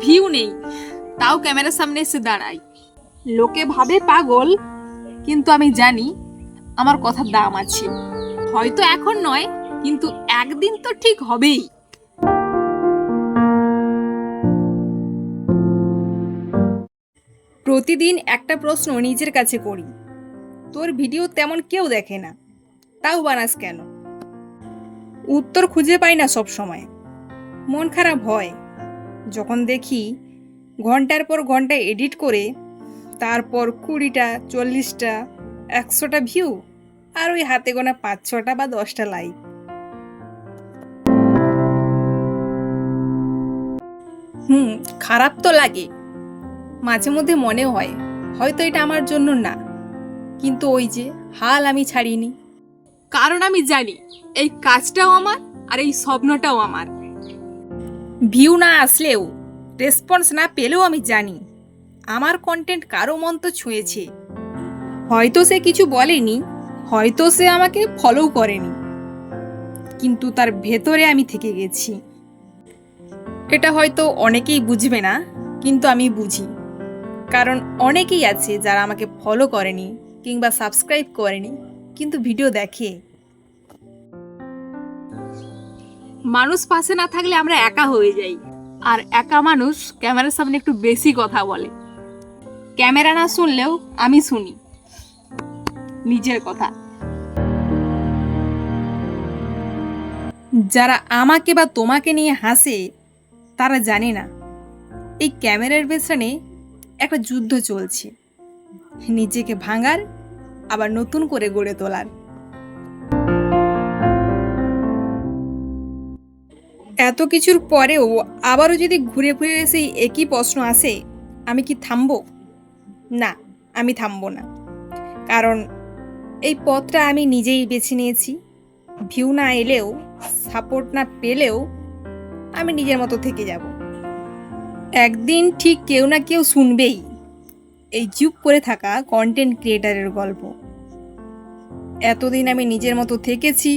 View নেই, তাও ক্যামেরার সামনে এসে দাঁড়াই। লোকে ভাবে পাগল, কিন্তু আমি জানি আমার কথার দাম আছে। হয়তো এখন নয়, কিন্তু একদিন তো ঠিক হবেই। প্রতিদিন একটা প্রশ্ন নিজের কাছে করি, তোর ভিডিও তেমন কেউ দেখে না, তাও বানাস কেন? উত্তর খুঁজে পাই না সব সময়। মন খারাপ হয় যখন দেখি ঘন্টার পর ঘন্টা এডিট করে তারপর 20টা 40টা 100টা ভিউ, আর ওই হাতে গোনা 5-6টা বা 10টা লাইক। খারাপ তো লাগে, মাঝে মধ্যে মনে হয় হয়তো এটা আমার জন্য না, কিন্তু ওই যে হাল আমি ছাড়িনি। কারণ আমি জানি এই কাজটাও আমার আর এই স্বপ্নটাও আমার। ভিউ না আসলেও, রেসপন্স না পেলেও আমি জানি আমার কন্টেন্ট কারো মন তো ছুঁয়েছে। হয়তো সে কিছু বলেনি, হয়তো সে আমাকে ফলো করেনি, কিন্তু তার ভেতরে আমি থেকে গেছি। এটা হয়তো অনেকেই বুঝবে না, কিন্তু আমি বুঝি। কারণ অনেকেই আছে যারা আমাকে ফলো করেনি কিংবা সাবস্ক্রাইব করেনি, কিন্তু ভিডিও দেখে। মানুষ পাশে না থাকলে আমরা একা হয়ে যাই, আর একা মানুষ ক্যামেরার সামনে একটু বেশি কথা বলে। ক্যামেরা না শুনলেও আমি শুনি নিজের কথা। যারা আমাকে বা তোমাকে নিয়ে হাসে তারা জানে না এই ক্যামেরার পেছনে একটা যুদ্ধ চলছে, নিজেকে ভাঙার আবার নতুন করে গড়ে তোলার। এত কিছুর পরেও আবারও যদি ঘুরে ঘুরে সেই একই প্রশ্ন আসে, আমি কি থামবো? না, আমি থামবো না। কারণ এই পথটা আমি নিজেই বেছে নিয়েছি। ভিউ না এলেও, সাপোর্ট না পেলেও আমি নিজের মতো থেকে যাব। একদিন ঠিক কেউ না কেউ শুনবেই এই চুপ করে থাকা কন্টেন্ট ক্রিয়েটারের গল্প। এতদিন আমি নিজের মতো থেকেছি,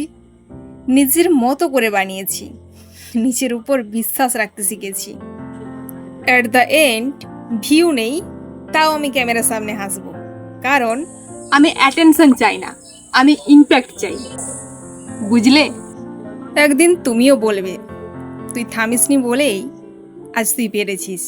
নিজের মতো করে বানিয়েছি, নিজের উপর বিশ্বাস রাখতে শিখেছি। অ্যাট দ্য এন্ড ভিউ নেই, তাও আমি ক্যামেরার সামনে হাসবো। কারণ আমি অ্যাটেনশন চাই না, আমি ইমপ্যাক্ট চাই। বুঝলে? একদিন তুমিও বলবে তুই থামিসনি বলেই আজ তুই পেরেছিস।